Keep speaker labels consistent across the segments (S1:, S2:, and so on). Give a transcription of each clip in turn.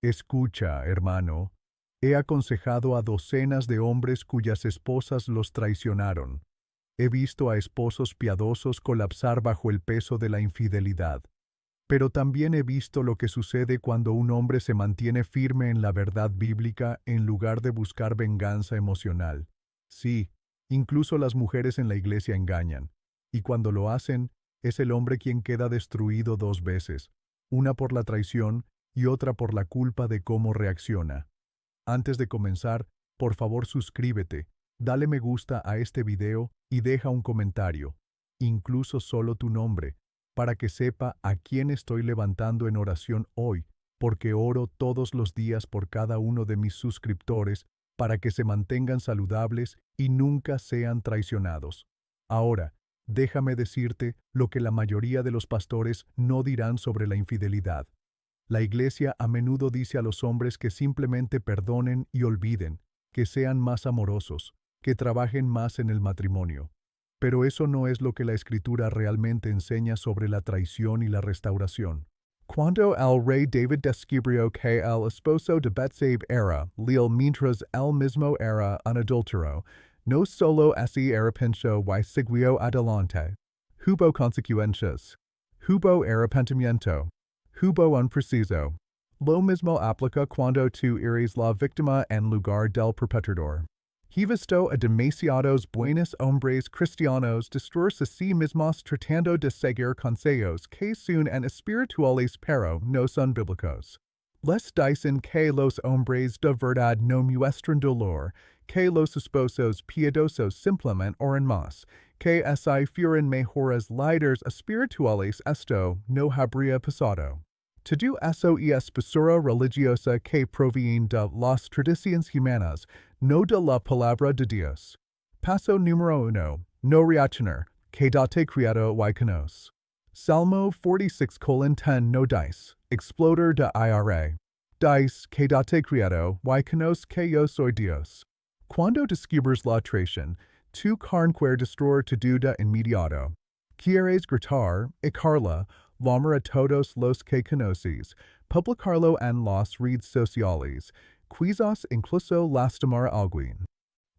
S1: Escucha, hermano, he aconsejado a docenas de hombres cuyas esposas los traicionaron. He visto a esposos piadosos colapsar bajo el peso de la infidelidad. Pero también he visto lo que sucede cuando un hombre se mantiene firme en la verdad bíblica en lugar de buscar venganza emocional. Sí, incluso las mujeres en la iglesia engañan. Y cuando lo hacen, es el hombre quien queda destruido dos veces, una por la traición y otra por la culpa de cómo reacciona. Antes de comenzar, por favor suscríbete, dale me gusta a este video y deja un comentario, incluso solo tu nombre, para que sepa a quién estoy levantando en oración hoy, porque oro todos los días por cada uno de mis suscriptores para que se mantengan saludables y nunca sean traicionados. Ahora, déjame decirte lo que la mayoría de los pastores no dirán sobre la infidelidad. La iglesia a menudo dice a los hombres que simplemente perdonen y olviden, que sean más amorosos, que trabajen más en el matrimonio. Pero eso no es lo que la Escritura realmente enseña sobre la traición y la restauración. Cuando el rey David descubrió que el esposo de Betsabé era leal mientras él mismo era un adúltero, no solo así arrepintió y siguió adelante. Hubo consecuencias. Hubo arrepentimiento. Hubo un preciso. Lo mismo aplica cuando tú eres la víctima en lugar del perpetrador. He visto a demasiados buenos hombres cristianos destruirse a sí mismos tratando de seguir consejos que son espirituales pero no son bíblicos. Les dicen que los hombres de verdad no muestran dolor, que los esposos piadosos simplemente oran más, que así fueran mejores líderes espirituales. Esto no habría pasado. Todo eso es basura religiosa que proviene de las tradiciones humanas, no de la palabra de Dios. Paso número 1. No reaccionar. Quédate criado y conoce. Salmo 46:10 no dice, exploder de ira. Dice, quédate criado y conoce que yo soy Dios. Cuando descubres la traición, tu carne destruir tu duda inmediato. Quieres gritar, echarla, llamar a todos los que conoces, publicarlo en las redes sociales, quizás incluso lastimar a alguien.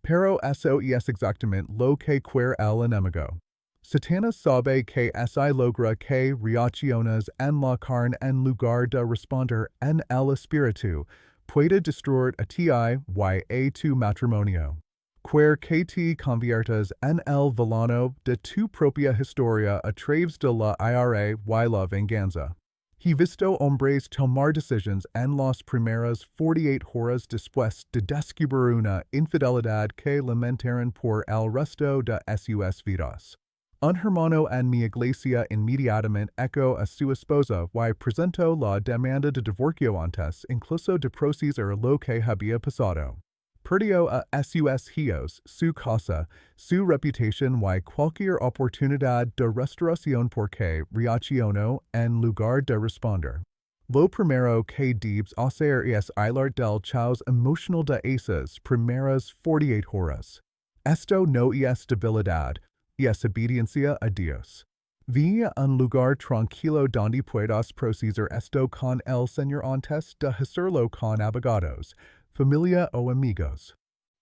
S1: Pero eso es exactamente lo que quiere el enemigo. Satanás sabe que así logra que reacciones en la carne en lugar de responder en el espíritu, puede destruir a ti y a tu matrimonio. Quiere que te conviertas en el villano de tu propia historia a través de la ira y la venganza. He visto hombres tomar decisiones en las primeras 48 horas después de descubrir una infidelidad que lamentaron por el resto de sus vidas. Un hermano en mi iglesia inmediatamente echó a su esposa y presentó la demanda de divorcio antes incluso de procesar lo que había pasado. Perdió a sus hijos, su casa, su reputación y cualquier oportunidad de restauración porque reaccionó en lugar de responder. Lo primero que debes hacer es hablar del caos emocional de esas primeras 48 horas. Esto no es debilidad, es obediencia a Dios. Ve a un lugar tranquilo donde puedas procesar esto con el Señor antes de hacerlo con abogados, familia o amigos.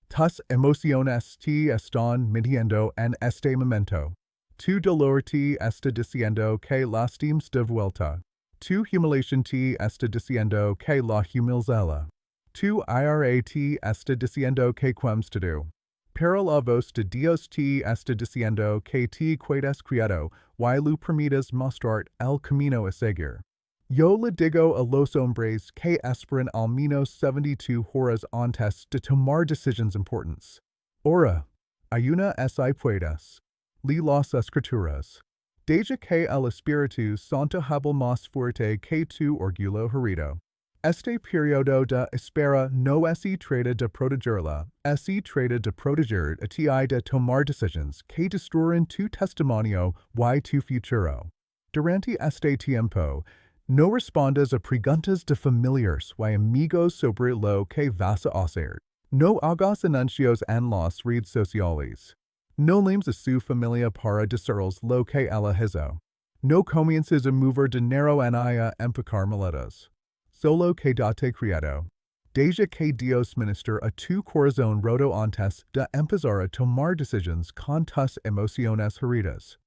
S1: Tus emociones te están mintiendo en este momento. Tu dolor te está diciendo que lastimes de vuelta. Tu humiliación te está diciendo que la humilzela. Tu ira te está diciendo que quemes te do. Pero la voz de Dios te está diciendo que te quedes criado y lo permitas mostrar el camino a seguir. Yo le digo a los hombres que esperan al menos 72 horas antes de tomar decisiones importantes. Ora, ayuna si puedes. Lee las escrituras. Deja que el Espíritu Santo habla más fuerte que tu orgullo herido. Este periodo de espera no se trata de protegerla, se trata de proteger a ti de tomar decisiones que destruyen tu testimonio y tu futuro. Durante este tiempo, no respondas a preguntas de familiares y amigos sobre lo que vas a hacer. No hagas anuncios en las redes sociales. No llames a su familia para decirles lo que ella hizo. No comiences a mover dinero en ella empacar maletas. solo que date criado. Deja que Dios minister a tu corazón roto antes de empezar a tomar decisions con tus emociones heridas.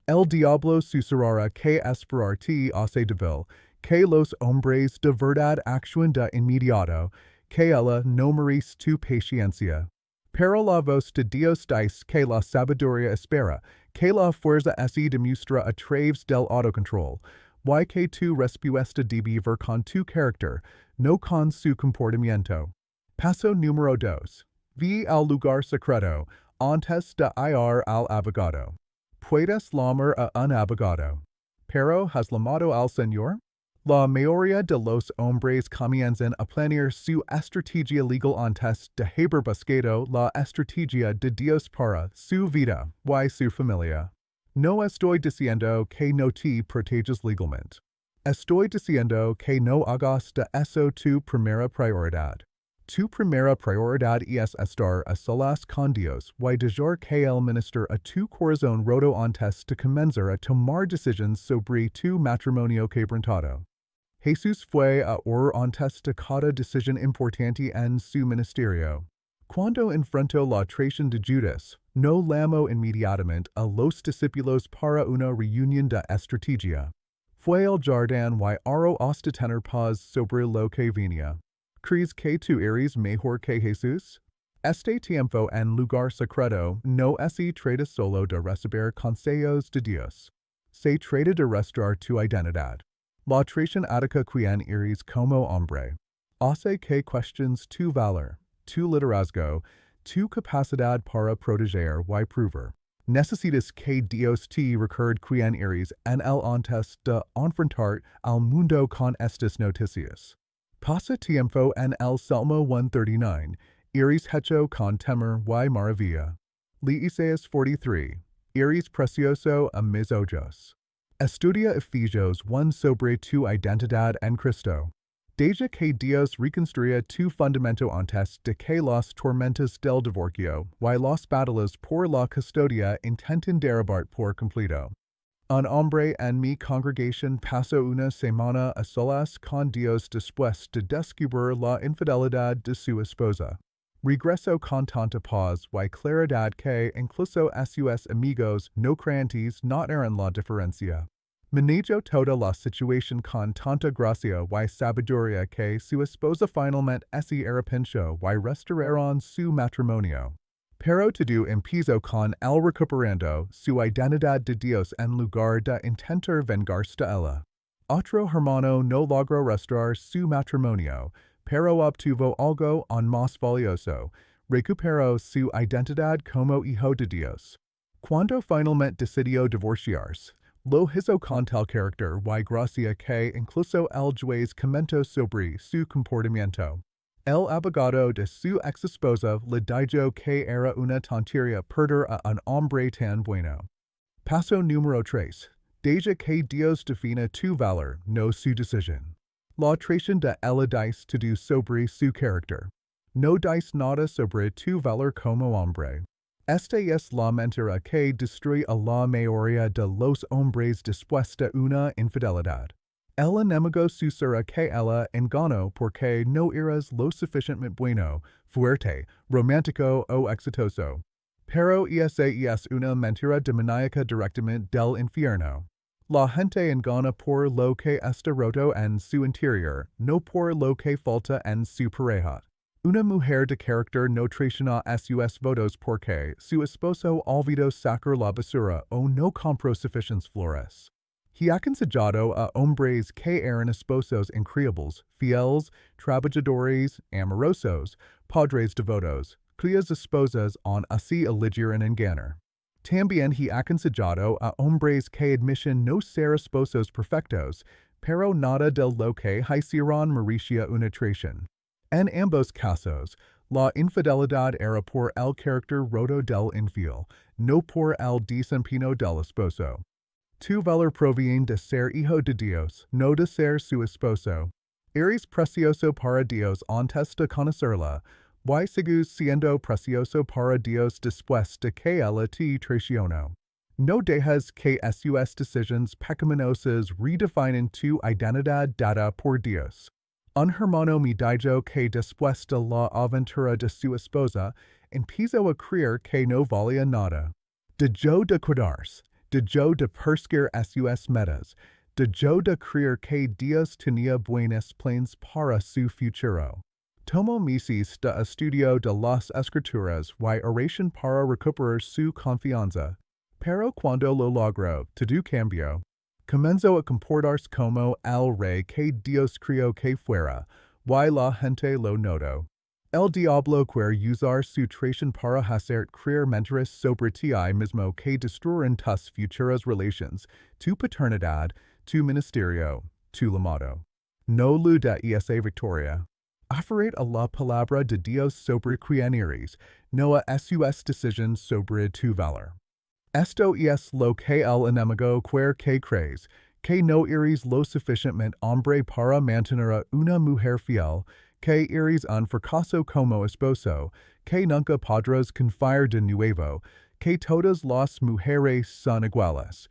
S1: El diablo susurrará que esperarte hace débil, que los hombres de verdad actúan de inmediato, que ella no merece tu paciencia. Pero la voz de Dios dice que la sabiduría espera, que la fuerza así demuestra a través del autocontrol, y que tu respuesta debe ver con tu carácter, no con su comportamiento. Paso número 2. Ve al lugar secreto, antes de ir al abogado. Puedes llamar a un abogado. Pero has llamado al Señor? La mayoría de los hombres comienzan a planear su estrategia legal antes de haber buscado la estrategia de Dios para su vida y su familia. No estoy diciendo que no te protejas legalmente. Estoy diciendo que no hagas de eso tu primera prioridad. Tu primera prioridad es estar a solas con Dios y dejar que Él minister a tu corazón roto antes de comenzar a tomar decisions sobre tu matrimonio quebrantado. Jesús fue a orar antes de cada decisión importante en su ministerio. Cuando enfrentó la traición de Judas, no llamó inmediatamente a los discípulos para una reunión de estrategia. Fue al jardín y oró hasta tener paz sobre lo que venía. ¿Crees que tú eres mejor que Jesús? Este tiempo en lugar secreto no se trata solo de recibir consejos de Dios. Se trata de restaurar tu identidad. La traición ataca quien eres como hombre. Hace que cuestiones tu valor, tu liderazgo, tu capacidad para proteger y prover. Necesitas que Dios te recuerde quien eres en el antes de enfrentar al mundo con estas noticias. Pasa tiempo en el Salmo 139, eres hecho con temor y maravilla. Isaías 43, eres precioso a mis ojos. Estudia Efesios 1 sobre tu identidad en Cristo. Deja que Dios reconstruya tu fundamento antes de que las tormentas del divorcio y las batallas por la custodia intenten derribar por completo. Un hombre en mi congregación pasó una semana a solas con Dios después de descubrir la infidelidad de su esposa. Regresó con tanta paz y claridad que incluso a sus amigos no creyentes notaron la diferencia. Manejó toda la situación con tanta gracia y sabiduría que su esposa finalmente se arrepintió y restauraron su matrimonio. Pero todo empezó con él recuperando su identidad de Dios en lugar de intentar vengarse de ella. Otro hermano no logró restaurar su matrimonio, pero obtuvo algo aún más valioso, recuperó su identidad como hijo de Dios. Cuando finalmente decidió divorciarse, lo hizo con tal carácter y gracia que incluso el juez comentó sobre su comportamiento. El abogado de su ex esposa le dijo que era una tontería perder a un hombre tan bueno. Paso número 3. Deja que Dios defina tu valor, no su decisión. La traición de ella dice todo sobre su carácter. No dice nada sobre tu valor como hombre. Esta es la mentira que destruye a la mayoría de los hombres después de una infidelidad. El enemigo susurra que ella engañó porque no eres lo suficientemente bueno, fuerte, romántico o exitoso. Pero esa es una mentira demoníaca directamente del infierno. La gente engaña por lo que está roto en su interior, no por lo que falta en su pareja. Una mujer de carácter no traiciona a sus votos porque su esposo olvidó sacar la basura o no compró suficientes flores. He aconsejado a hombres que eran esposos increíbles, fieles, trabajadores, amorosos, padres devotos, cuyas esposas han así elegir en engañar. También he aconsejado a hombres que admiten no ser esposos perfectos, pero nada de lo que hicieron merecía una traición. En ambos casos, la infidelidad era por el carácter roto del infiel, no por el desempeño del esposo. Tu valor proviene de ser hijo de Dios, no de ser su esposo. Eres precioso para Dios antes de conocerla, y sigues siendo precioso para Dios después de que ella te traicionó. No dejes que sus decisiones pecaminosas redefinen tu identidad dada por Dios. Un hermano mi dijo que después de la aventura de su esposa, empezó a creer que no valía nada. Dejó de cuidarse, dejó de perseguir sus metas, dejó de creer que Dios tenía buenos planes para su futuro. Tomó meses de estudio de las escrituras y oración para recuperar su confianza, pero cuando lo logró, todo cambió. Comenzó a comportarse como el rey que Dios crió que fuera, y la gente lo notó. El diablo quiere usar su traición para hacer creer mentiras sobre ti mismo que destruirán tus futuras relaciones, tu paternidad, tu ministerio, tu llamado. No lo de esa victoria. Aferrate a la palabra de Dios sobre quien eres, no a sus decisiones sobre tu valor. Esto es lo que el enemigo quiere que crees, que no eres lo suficientemente hombre para mantener a una mujer fiel, que eres un fracaso como esposo, que nunca podrás confiar de nuevo, que todas las mujeres son iguales,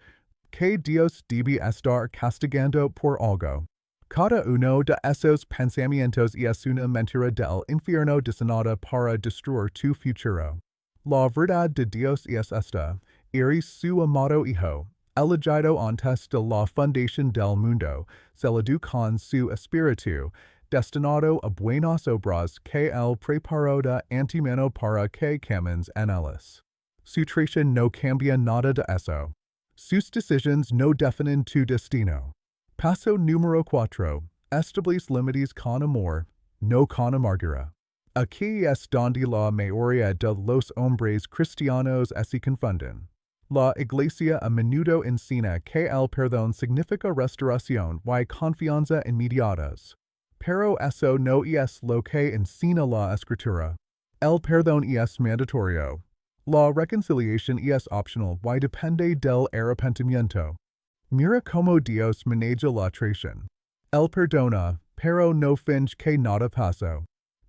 S1: que Dios debe estar castigando por algo. Cada uno de esos pensamientos es una mentira del infierno diseñada para destruir tu futuro. La verdad de Dios es esta: eres su amado hijo, elegido antes de la fundación del mundo, sellado con su espíritu, destinado a buenas obras que él preparó de antemano para que camines en ellas. Su traición no cambia nada de eso. Sus decisiones no definen tu destino. Paso número 4. Establece límites con amor, no con amargura. Aquí es donde la mayoría de los hombres cristianos se confunden. La Iglesia a menudo enseña que el perdón significa restauración y confianza inmediatas. Pero eso no es lo que enseña la Escritura. El perdón es mandatorio. La reconciliación es optional y depende del arrepentimiento. Mira cómo Dios maneja la traición. Él perdona, pero no finge que nada pasó.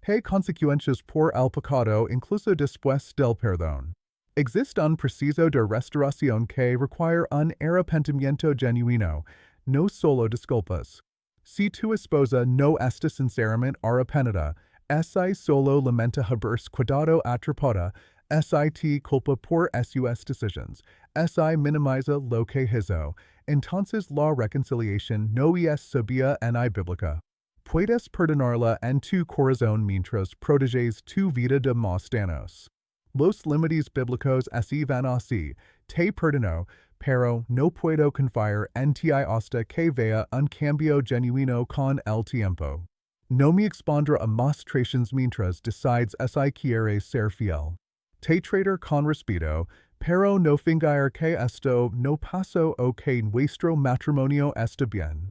S1: Hay consecuencias por el pecado incluso después del perdón. Existe un proceso de restauración que requiere un arrepentimiento genuino, no solo disculpas. Si tu esposa no está sinceramente arrepentida, esa solo lamenta haberse quedado atrapada, esa te culpa por sus decisiones, esa minimiza lo que hizo, entonces la reconciliación no es sabia ni bíblica. Puedes perdonarla en tu corazón mientras proteges tu vida de más daños. Los límites bíblicos van así: te perdono, pero no puedo confiar en ti hasta que vea un cambio genuino con el tiempo. No me expondré a más traiciones mientras decides si quieres ser fiel. Te trataré con respeto, pero no fingir que esto no pasó o que nuestro matrimonio está bien.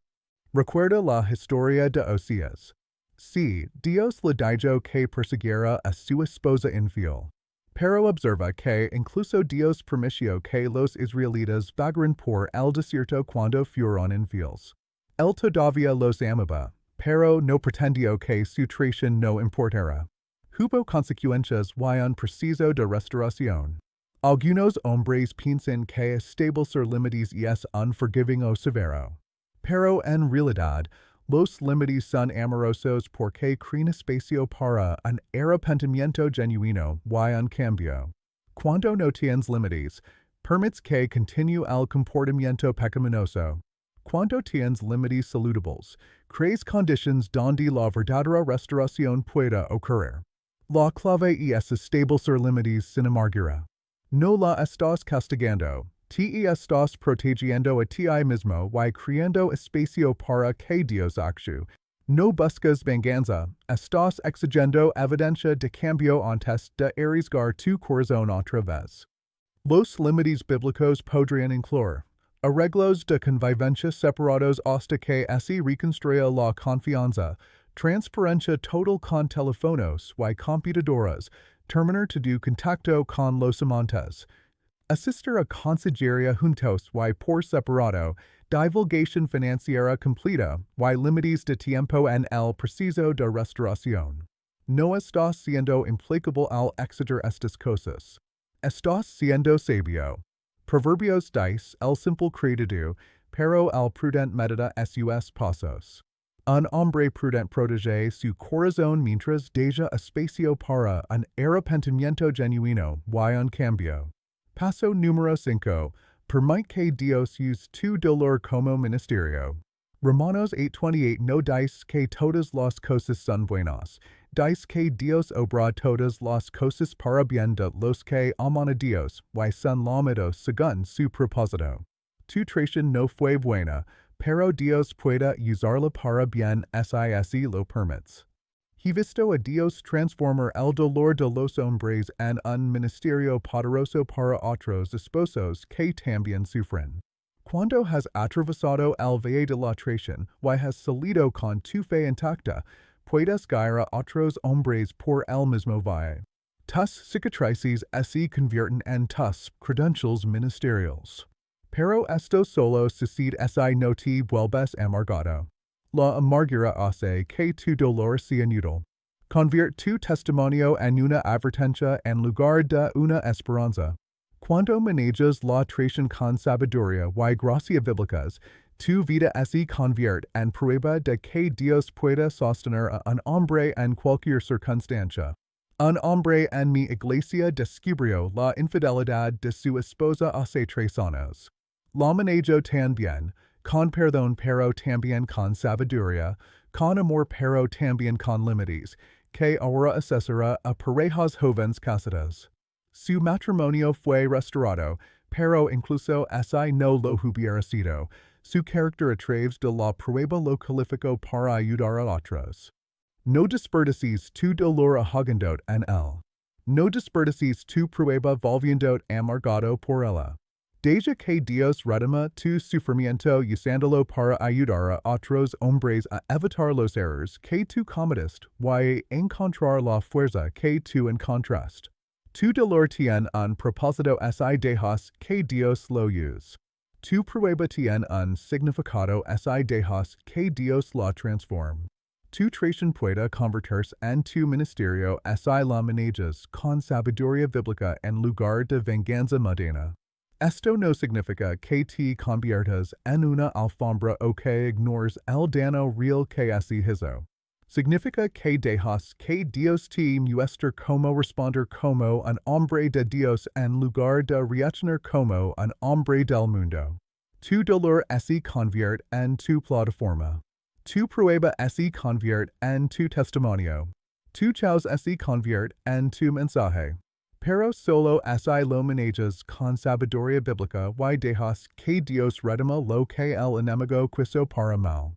S1: Recuerda la historia de Oseas. Sí, Dios le dijo que persiguiera a su esposa infiel. Pero observa que incluso Dios permitió que los israelitas vagaran por el desierto cuando fueron infieles. Él todavía los amaba, pero no pretendió que su traición no importara. Hubo consecuencias y un proceso de restauración. Algunos hombres piensan que establecer límites es unforgiving o severo. Pero en realidad, los límites son amorosos porque crean espacio para un arrepentimiento genuino y un cambio. Cuando no tienes límites, permites que continúe el comportamiento pecaminoso. Cuando tienes límites saludables, creas condiciones donde la verdadera restauración pueda ocurrir. La clave es establecer límites sin amargura. No la estás castigando. Te estás protegiendo a ti mismo y creando espacio para que Dios actúe. No buscas venganza, estás exigiendo evidencia de cambio antes de arriesgar tu corazón otra vez. Los límites bíblicos podrían incluir arreglos de convivencia separados hasta que se reconstruya la confianza, transparencia total con teléfonos y computadoras, terminar todo contacto con los amantes, asistir a consejería juntos y por separado, divulgación financiera completa y límites de tiempo en el proceso de restauración. No estás siendo implacable al exiger estas cosas. Estás siendo sabio. Proverbios dice: el simple cree de pero el prudente medita sus pasos. Un hombre prudent protege su corazón mientras deja espacio para un arrepentimiento genuino y un cambio. Paso número 5. Permite que Dios use tu dolor como ministerio. Romanos 8:28 No dice que todas las cosas son buenas. Dice que Dios obra todas las cosas para bien de los que aman a Dios, y son llamados según su propósito. Tu traición no fue buena, pero Dios puede usarla para bien si lo permits. He visto a Dios transformar el dolor de los hombres en un ministerio poderoso para otros esposos que también sufren. Cuando has atravesado el valle de la traición y has salido con tu fe intacta, puedes guiar a otros hombres por el mismo valle. Tus cicatrices se convierten en tus credentials ministerials. Pero esto solo sucede si no te vuelves amargado. La amargura hace que tu dolor sea inútil. Convierte tu testimonio en una advertencia en lugar de una esperanza. Cuando manejas la traición con sabiduría y gracia bíblicas, tu vida se convierte en prueba de que Dios puede sostener a un hombre en cualquier circunstancia. Un hombre en mi iglesia descubrió la infidelidad de su esposa hace 3 años. La manejó tan bien, con perdón pero también con sabiduría, con amor pero también con límites, que ahora asesora a parejas jóvenes casadas. Su matrimonio fue restaurado, pero incluso si no lo hubiera sido, su carácter a través de la prueba lo calificó para ayudar a otros. No desperdicies tu dolor ahogando en él. No desperdicies tu prueba volviendo amargado por ella. Deja que Dios redima tu sufrimiento usándolo para ayudar a otros hombres a evitar los errores que tú cometiste y encontrar la fuerza que tú encontraste. Tu dolor tiene un propósito si dejas que Dios lo use. Tu prueba tiene un significado si dejas que Dios la transforme. Tu traición puede convertirse en tu ministerio si la manejas con sabiduría bíblica en lugar de venganza mundana. Esto no significa que te conviertas en una alfombra o que ignores el daño real que se hizo. Significa que dejas que Dios te muestre cómo responder como un hombre de Dios en lugar de reaccionar como un hombre del mundo. Tu dolor se convierte en tu plataforma. Tu prueba se convierte en tu testimonio. Tu caos se convierte en tu mensaje. Pero solo si lo manejas con sabiduría bíblica y dejas que Dios redima lo que el enemigo quiso para mal.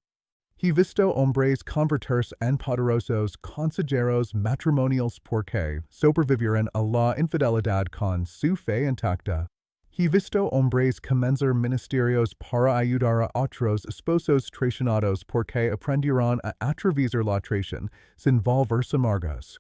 S1: He visto hombres convertirse en poderosos consejeros matrimoniales porque sobrevivieron a la infidelidad con su fe intacta. He visto hombres comenzar ministerios para ayudar a otros esposos traicionados porque aprendieron a atravesar la traición sin volverse amargos.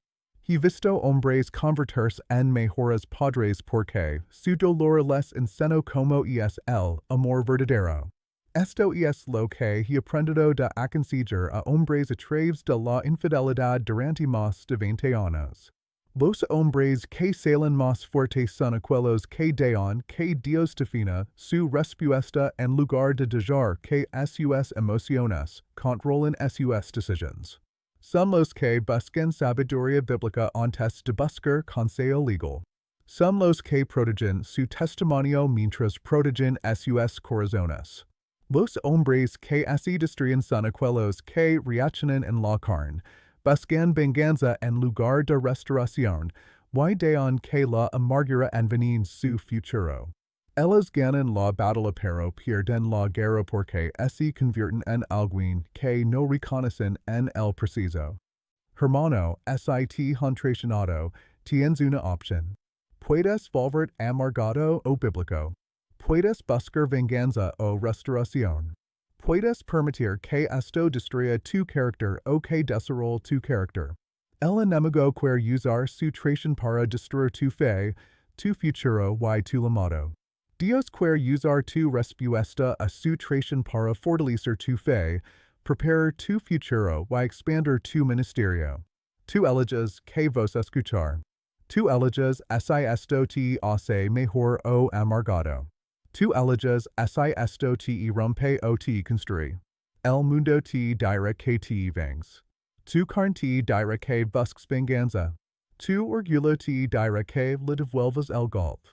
S1: He visto hombres convertirse en mejores padres porque su dolor les enseñó cómo es el amor verdadero. Esto es lo que he aprendido de aconsejar a hombres a través de la infidelidad durante más de 20 años. Los hombres que salen más fuertes son aquellos que dejan que Dios defina su respuesta en lugar de dejar que sus emociones controlen sus decisiones. Son los que buscan sabiduría bíblica antes de buscar consejo legal. Son los que protegen su testimonio mientras protegen sus corazones. Los hombres que se destruyen son aquellos que reaccionan en la carne, buscan venganza en lugar de restauración, y dejan que la amargura envenene su futuro. Ellos ganan la batalla pero pierden la guerra porque se convierten en alguien que no reconocen en el preciso. Hermano, si te han traicionado, tienes una opción. Puedes volver amargado o bíblico. Puedes buscar venganza o restauración. Puedes permitir que esto destruya tu carácter o que desarrolle tu carácter. El enemigo quiere usar su traición para destruir tu fe, tu futuro y tu llamado. Dios quiere usar tu respuesta a su traición para fortalecer tu fe, preparar tu futuro y expandir tu ministerio. Tu eliges que vos escuchar. Tu eliges si esto te hace mejor o amargado. Tu eliges si esto te irrumpe o te construye. El mundo te dirá que te vengas. Tu carne te dirá que busques venganza. Tu orgullo te dirá que le devuelvas el golpe.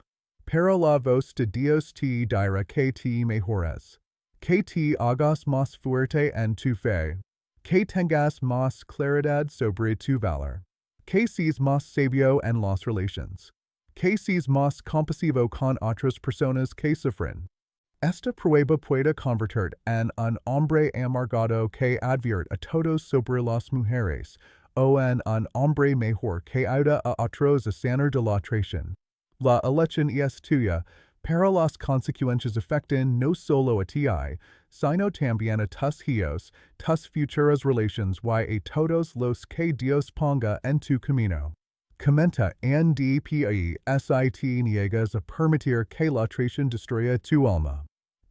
S1: Pero la voz de Dios te dirá que te mejores. Que te hagas más fuerte en tu fe. Que tengas más claridad sobre tu valor. Que seas más sabio en las relaciones. Que seas más compasivo con otras personas que sufren. Esta prueba puede convertir en un hombre amargado que advierte a todos sobre las mujeres, o en un hombre mejor que ayuda a otros a sanar de la traición. La elección es tuya, pero las consecuencias afectan no solo a ti, sino también a tus hijos, tus futuras relaciones y a todos los que Dios ponga en tu camino. Comenta NDPISIT niegas a permitir que la traición destruya tu alma.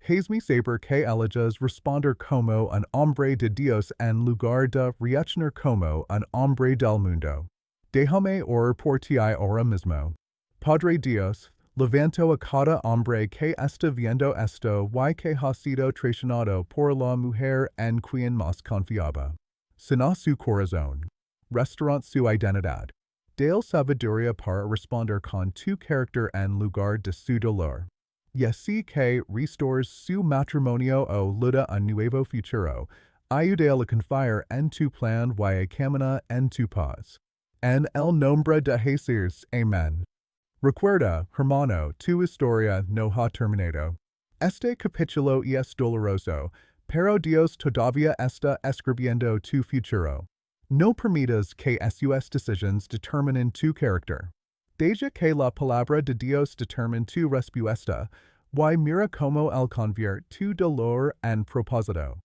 S1: Hazme saber que eliges responder como un hombre de Dios en lugar de reaccionar como un hombre del mundo. Déjame orar por ti ahora mismo. Padre Dios, levanto a cada hombre que está viendo esto y que ha sido traicionado por la mujer en quien más confiaba. Sana su corazón. Restaurant su identidad. Dale sabiduría para responder con tu carácter en lugar de su dolor. Y así que restores su matrimonio o luda un nuevo futuro, ayúdale a confiar en tu plan y a caminar en tu paz. En el nombre de Jesús, amén. Recuerda, hermano, tu historia no ha terminado. Este capítulo es doloroso, pero Dios todavía está escribiendo tu futuro. No permitas que sus decisiones determinen tu carácter. Deja que la palabra de Dios determine tu respuesta, y mira cómo él convierte tu dolor en propósito.